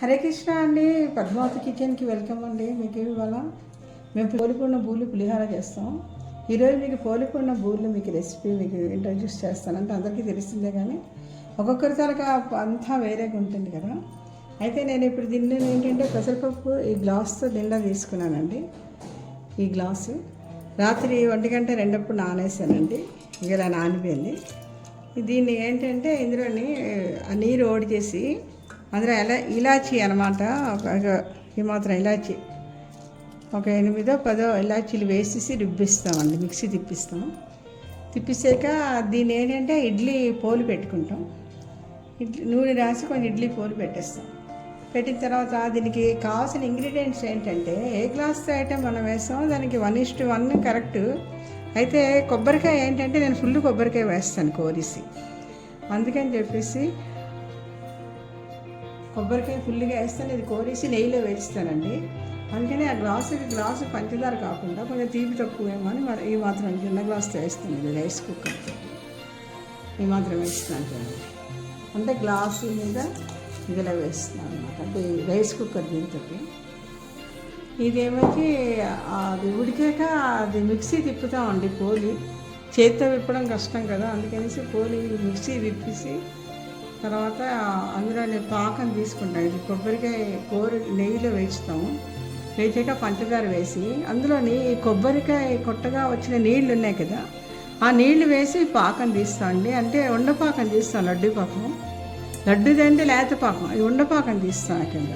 హరే కృష్ణ అండి. పద్మావతి కిచెన్కి వెల్కమ్ అండి. మీకు ఇవాళ మేము పోలికున్న బూర్లు పులిహార చేస్తాం. ఈరోజు మీకు పోలికున్న బూర్లు మీకు రెసిపీ మీకు ఇంట్రడ్యూస్ చేస్తానంటే అందరికీ తెలిసిందే, కానీ ఒక్కొక్కరి తరగా అంతా వేరేగా ఉంటుంది కదా. అయితే నేను ఇప్పుడు దీన్ని ఏంటంటే పెసరపప్పు ఈ గ్లాస్తో నిండా తీసుకున్నానండి. ఈ గ్లాసు రాత్రి 1 గంట 2 నానేసానండి. ఇలా నానిపోయింది. దీన్ని ఏంటంటే ఇందులోని నీరు ఓడి చేసి అందులో ఇలాచీ అనమాట, ఈ మాత్రం ఇలాచీ ఒక 8-10 ఇలాచీలు వేసేసి రుబ్బిస్తామండి. మిక్సీ తిప్పిస్తాక దీన్ని ఏంటంటే ఇడ్లీ పోలు పెట్టుకుంటాం. నూనె రాసి కొంచెం ఇడ్లీ పోలు పెట్టేస్తాం. పెట్టిన తర్వాత దీనికి కావాల్సిన ఇంగ్రీడియంట్స్ ఏంటంటే ఏ గ్లాస్తో అయితే మనం వేస్తామో దానికి 1:1 కరెక్ట్. అయితే కొబ్బరికాయ ఏంటంటే నేను ఫుల్ కొబ్బరికాయ వేస్తాను కోరిసి, అందుకని చెప్పేసి కొబ్బరికాయ ఫుల్గా వేస్తాను. ఇది కోరేసి నెయ్యిలో వేస్తానండి. అందుకని ఆ గ్లాసు పంచదార కాకుండా కొంచెం తీపి తక్కువేమో అని ఈ మాత్రం చిన్న గ్లాస్తో వేస్తాను. ఇది రైస్ కుక్కర్ ఈ మాత్రం వేస్తున్నాను చూడండి. అంటే గ్లాసు మీద ఇదిలా వేస్తున్నాను అనమాట. అంటే రైస్ కుక్కర్ దీంతో ఇదేమొచ్చి అది ఉడికాక అది మిక్సీ తిప్పుతామండి. పోలి చేతితో విప్పడం కష్టం కదా, అందుకనేసి పోలి మిక్సీ తిప్పేసి తర్వాత అందులో పాకం తీసుకుంటాం. ఇది కొబ్బరికాయ నెయ్యిలో వేస్తాము. వేసాక పంచదార వేసి అందులోని కొబ్బరికాయ కొట్టగా వచ్చిన నీళ్ళు ఉన్నాయి కదా, ఆ నీళ్లు వేసి పాకం తీస్తామండి. అంటే ఉండపాకం తీస్తాం, లడ్డూది అంటే లేత పాకం, ఇది ఉండపాకం తీస్తాం. కింద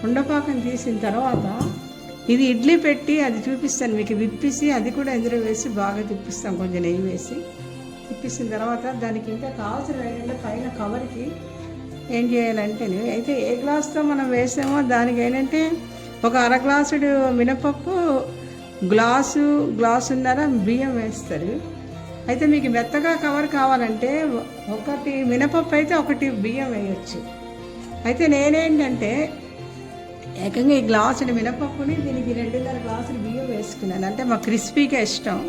ఉండపాకం తీసిన తర్వాత ఇది ఇడ్లీ పెట్టి అది చూపిస్తాను మీకు, విప్పిసి అది కూడా ఇందులో వేసి బాగా తిప్పిస్తాం. కొంచెం నెయ్యి వేసి తిప్పిసిన తర్వాత దానికి ఇంకా కావాల్సిన ఏంటంటే పైన కవర్కి ఏం చేయాలంటే అయితే ఏ గ్లాస్తో మనం వేసామో దానికి ఏంటంటే ఒక 1/2 గ్లాసుడు మినపప్పు, గ్లాసున్నర బియ్యం వేస్తారు. అయితే మీకు మెత్తగా కవర్ కావాలంటే 1 మినపప్పు అయితే 1 బియ్యం వేయచ్చు. అయితే నేనేంటంటే ఏకంగా ఈ గ్లాసుడు మినపప్పుని దీనికి 2.5 గ్లాసులు బియ్యం వేసుకున్నాను. అంటే మాకు క్రిస్పీగా ఇష్టం,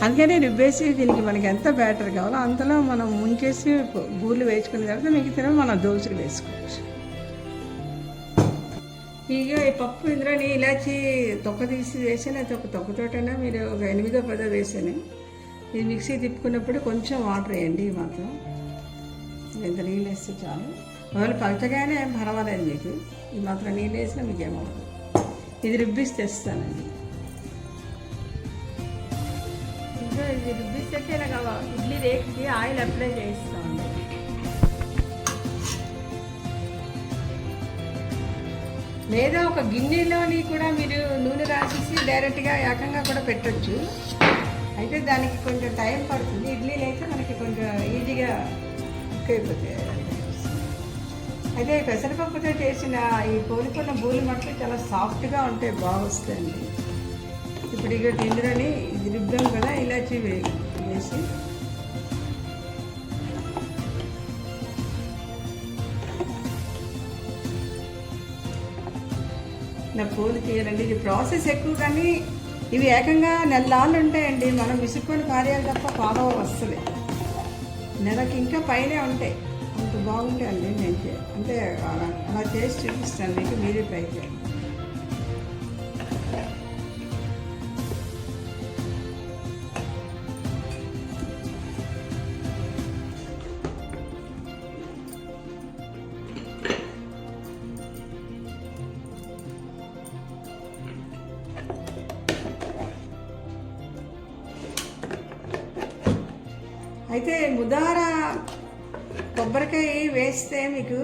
అందుకని రుబ్బేసి దీనికి మనకి ఎంత బ్యాటర్ కావాలో అంతలో మనం ముంచేసి బూర్లు వేసుకున్న తర్వాత మిగతా మనం దోశలు వేసుకోవచ్చు. ఇక ఈ పప్పు ఇందులోని ఇలాచి తొక్క తీసి వేసాను. అయితే ఒక తొక్కతోటైనా మీరు ఒక 8-10 వేసాను. ఇది మిక్సీ తిప్పుకున్నప్పుడు కొంచెం వాటర్ వేయండి. ఈ మాత్రం ఇంత నీళ్ళు వేస్తే చాలు. ఒకవేళ పలచగానే ఏం పర్వాలేదు, మీకు ఈ మాత్రం నీళ్ళు వేసినా మీకు ఏమవుతుంది. ఇది రుబ్బిసి తెస్తానండి. ఇది రుబ్బిస్తే ఇలాగ ఇడ్లీ రేక్కి ఆయిల్ అప్లై చేస్తామండి. లేదా ఒక గిన్నెలోని కూడా మీరు నూనె రాసేసి డైరెక్ట్గా ఏకంగా కూడా పెట్టచ్చు. అయితే దానికి కొంచెం టైం పడుతుంది. ఇడ్లీలు అయితే మనకి కొంచెం ఈజీగా కుక్ అయిపోతాయి. అయితే పెసరపప్పుతో చేసిన ఈ పోలికున్న బూలి మట్లు చాలా సాఫ్ట్గా ఉంటాయి, బాగా వస్తాయండి. ఇప్పుడు ఇక ఇందులోని ఇది రుబ్బాం కదా, ఇలాచి వేసి నా పూలు తీయాలండి. ఇది ప్రాసెస్ ఎక్కువ, కానీ ఇవి ఏకంగా నెలలు ఉంటాయండి. మనం విసుక్కొని పారేయాలి తప్ప పాలవ వస్తుంది. నెలకి ఇంకా పైనే ఉంటాయి. అంత బాగుంటాయండి. నేను అంటే అలా చేసి చూపిస్తాను మీకు, మీరే ట్రై చేయండి. అయితే ముదార కొబ్బరికాయ వేస్తే మీకు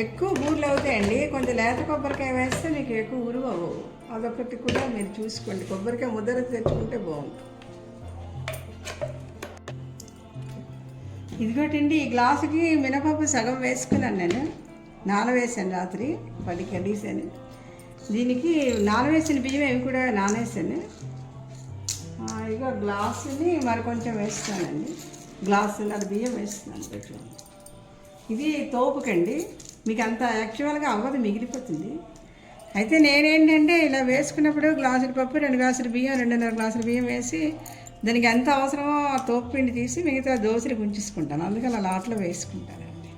ఎక్కువ ఊర్లు అవుతాయండి. కొంచెం లేత కొబ్బరికాయ వేస్తే మీకు ఎక్కువ ఉరువు అవ్వవు. అదొకటి కూడా మీరు చూసుకోండి. కొబ్బరికాయ ముద్దర తెచ్చుకుంటే బాగుంటుంది. ఇదిగోటండి, ఈ గ్లాసుకి మినపప్పు సగం వేసుకున్నాను. నేను నానవేసాను, రాత్రి 10 కడిసాను. దీనికి నానవేసిన బియ్యం ఏమి కూడా నానేసాను. ఇక గ్లాసుని మరి కొంచెం వేస్తానండి. గ్లాసున్నర బియ్యం వేస్తున్నాను కొంచెం. ఇది తోపుకండి, మీకు అంత యాక్చువల్గా అవ్వదు, మిగిలిపోతుంది. అయితే నేనేంటంటే ఇలా వేసుకున్నప్పుడు గ్లాసుల పప్పు, 2 గ్లాసుల బియ్యం, 2.5 గ్లాసుల బియ్యం వేసి దానికి ఎంత అవసరమో ఆ తోపు పిండి తీసి మిగతా దోశలు గుంచేసుకుంటాను. అందుకని అలా ఆటలో వేసుకుంటానండి.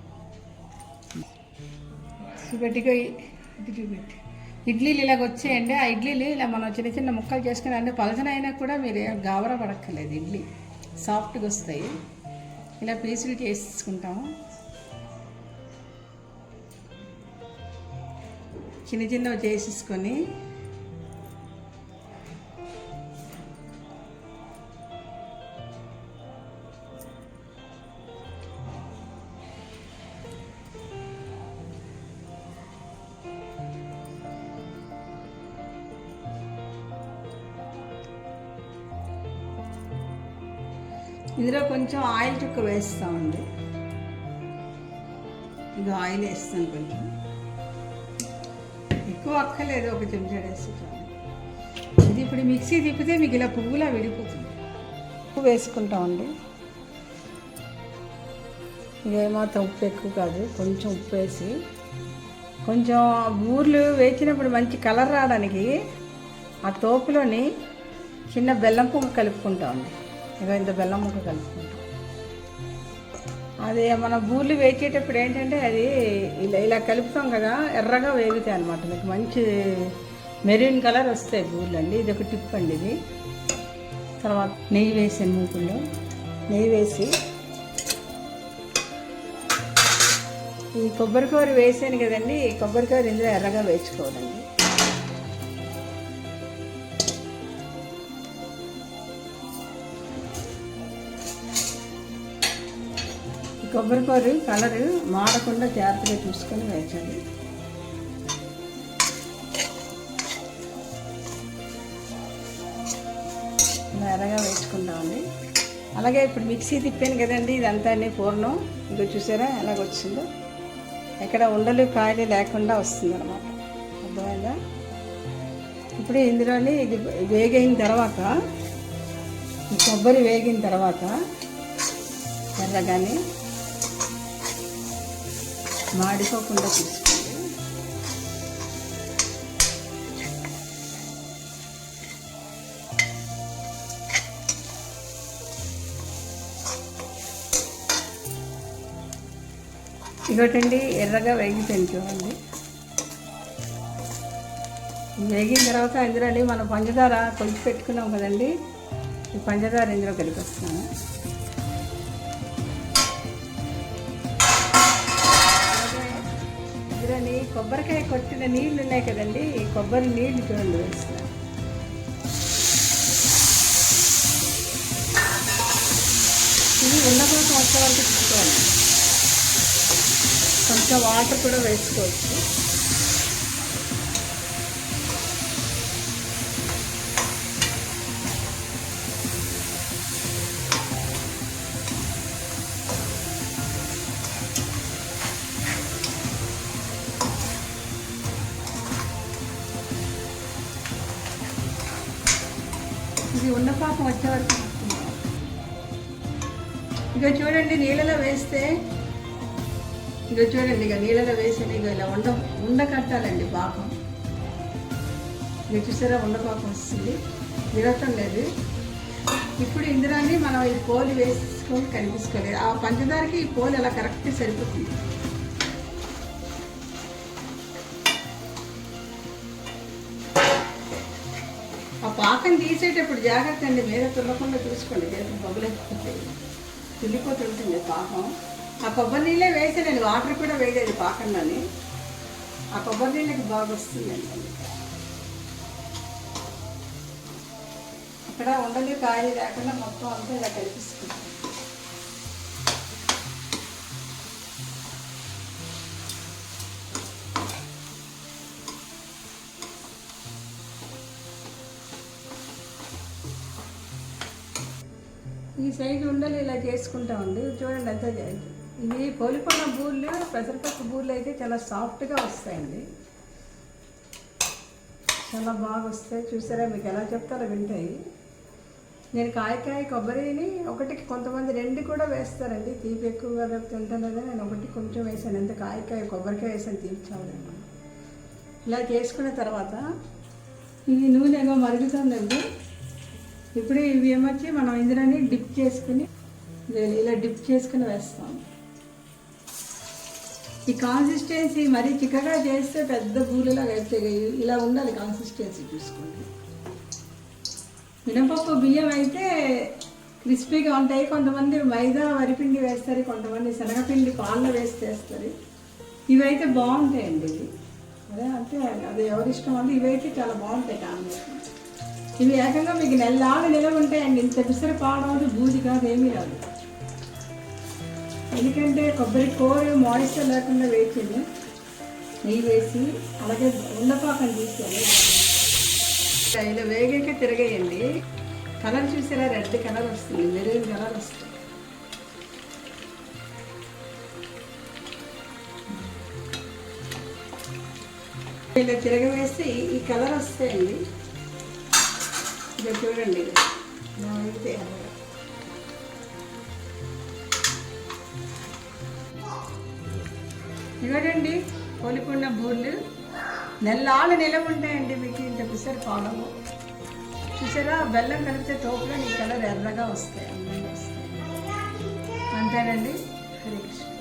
చూపెట్టిగో ఇది చూపెట్టి ఇడ్లీలు ఇలాగ వచ్చాయండి. ఆ ఇడ్లీలు ఇలా మనం చిన్న చిన్న ముక్కలు చేసుకుని అంటే పలచన అయినా కూడా మీరు గాబరా పడక్కర్లేదు, ఇడ్లీ సాఫ్ట్గా వస్తాయి. ఇలా పీసులు చేసుకుంటాము. చిన్న చిన్నవి చేసేసుకొని ఇందులో కొంచెం ఆయిల్ చుక్క వేస్తామండి. ఇది ఆయిల్ వేస్తాను, కొంచెం ఎక్కువ అక్కర్లేదు, ఒక చెంచా వేసి చాలు. ఇది ఇప్పుడు మిక్సీ తిప్పితే మీకు ఇలా పువ్వులా విడిపోతుంది. ఉప్పు వేసుకుంటామండి. ఇక ఏమాత్రం ఉప్పు ఎక్కువ కాదు, కొంచెం ఉప్పు వేసి కొంచెం బూర్లు వేసినప్పుడు మంచి కలర్ రావడానికి ఆ తోపులోని చిన్న బెల్లం పువ్వు కలుపుకుంటామండి. ఇక ఇంత బెల్లం ముక్క కలుపుకుంటాం. అది మన బూర్లు వేసేటప్పుడు ఏంటంటే అది ఇలా ఇలా కలుపుతాం కదా, ఎర్రగా వేగుతాయి అన్నమాట. మీకు మంచి మెరూన్ కలర్ వస్తాయి బూర్లు అండి. ఇది ఒక టిప్ అండి ఇది. తర్వాత నెయ్యి వేసాను, మూకుల్లో నెయ్యి వేసి ఈ కొబ్బరికూర వేసాను కదండి, ఈ కొబ్బరికూర ఇందులో ఎర్రగా వేసుకోవాలండి. కొబ్బరికూర కలర్ మాడకుండా జాగ్రత్తగా చూసుకొని వేయించాలి. ఇలా ఎర్రగా వేసుకుంటామండి. అలాగే ఇప్పుడు మిక్సీ తిప్పాను కదండి, ఇదంతా పూర్ణం. ఇంకా చూసారా ఎలాగొచ్చిందో, ఎక్కడ ఉండలు కాయలు లేకుండా వస్తుంది అన్నమాట. అర్థమైందా? ఇప్పుడు ఇందులోని ఇది వేగిన తర్వాత, ఈ కొబ్బరి వేగిన తర్వాత ఎర్రగానే మాడిపోకుండా తీసుకోండి. ఇగోటండి ఎర్రగా వేగిపోయింది చూడండి. వేగిన తర్వాత ఇందులో మనం పంచదార కొలిచి పెట్టుకున్నాం కదండి, ఈ పంచదార ఇందులో కలిపేస్తున్నాను. ఇందులోని కొబ్బరికాయ కొట్టిన నీళ్ళు ఉన్నాయి కదండి, ఈ కొబ్బరి నీళ్ళు చూడండి వేస్తున్నాను. ఇది ఉన్నపోసం వచ్చే వరకు తీసుకోవాలి. కొంచెం వాటర్ కూడా వేసుకోవచ్చు. ఇది ఉన్న పాపం వచ్చే వరకు. ఇక చూడండి నీళ్ళలో వేస్తే, ఇక చూడండి ఇక నీళ్ళలో వేసి ఇక ఇలా ఉండ కట్టాలండి పాకం. ఇక చూసారా ఉండపాకం వస్తుంది, విరగటం లేదు. ఇప్పుడు ఇందులోని మనం ఈ పోలు వేసుకొని కనిపించుకోలేదు. ఆ పంచదారకి ఈ పోలు అలా కరెక్ట్ సరిపోతుంది. ఆ పాకం తీసేటప్పుడు జాగ్రత్త అండి, మీద తుల్లకుండా చూసుకోండి, చేతులు బొబ్బలైపోతాయి, తుల్లిపోతుంటుంది పాకం. ఆ కొబ్బరి నీళ్ళే వేసి నేను వాటర్ కూడా వేయలేదు పాకంలోని. ఆ కొబ్బరి నీళ్ళకి బాగా వస్తుందండి. అక్కడ ఉండలు కాయలు లేకుండా మొత్తం అంతా ఇలా కలిపిస్తుంది. ఈ సైజు ఉండలు ఇలా చేసుకుంటామండి. చూడండి అంతా ఇవి పోలికొన్న బూర్లు, పెసరపప్పు బూర్లు అయితే చాలా సాఫ్ట్గా వస్తాయండి, చాలా బాగా వస్తాయి. చూసారా, మీకు ఎలా చెప్తారో వింటాయి. నేను కాయకాయ కొబ్బరిని ఒకటికి కొంతమంది 2 కూడా వేస్తారండి, తీపి ఎక్కువగా తింటానని నేను ఒకటి కొంచెం వేసాను. ఎంత కాయకాయ కొబ్బరికాయ వేసాను, తీపి చావలేము. ఇలా చేసుకున్న తర్వాత ఇది నూనెగా మరుగుతుందండి. ఇప్పుడు ఇవి ఏమొచ్చి మనం ఇందులోని డిప్ చేసుకుని ఇలా డిప్ చేసుకుని వేస్తాం. ఈ కాన్సిస్టెన్సీ మరీ చిక్కగా చేస్తే పెద్ద బూరెలాగా అయితే ఇలా ఉండాలి కాన్సిస్టెన్సీ చూసుకోండి. మినపప్పు బియ్యం అయితే క్రిస్పీగా ఉంటాయి. కొంతమంది మైదా వరిపిండి వేస్తారు, కొంతమంది శనగపిండి పాలలో వేసి చేస్తారు. ఇవైతే బాగుంటాయండి. ఇవి అదే అంటే అది ఎవరిష్టం అంటే ఇవైతే చాలా బాగుంటాయి కాంబినేషన్. ఇవి ఏకంగా మీకు నెలలాళ్ళు నిలవ ఉంటాయండి. ఇంత పిసర పాడవదు, బూజు కాదు, ఏమీ రాదు. ఎందుకంటే కొబ్బరి కూర మాయిశ్చర్ లేకుండా వేసింది, నెయ్యి వేసి అలాగే ఉండపాకం తీసుకోండి. ఇలా వేగాక తిరగేయండి. కలర్ చూసారా, రెడ్ కలర్ వస్తుంది, మెరూన్ కలర్ వస్తుంది. ఇలా తిరగవేస్తే ఈ కలర్ వస్తాయండి. ఇక చూడండి, ఇది ఇవ్వడండి. పోలికున్న బూర్లు నెలలాళ్ళు నిలవ ఉంటాయండి. మీకు ఇంత పిసరు పాలము చూసారా, బెల్లం కలిపితే తోపులో ఈ కలర్ ఎర్రగా వస్తాయి, అందంగా వస్తాయి. అంతేనండి. హరే కృష్ణ.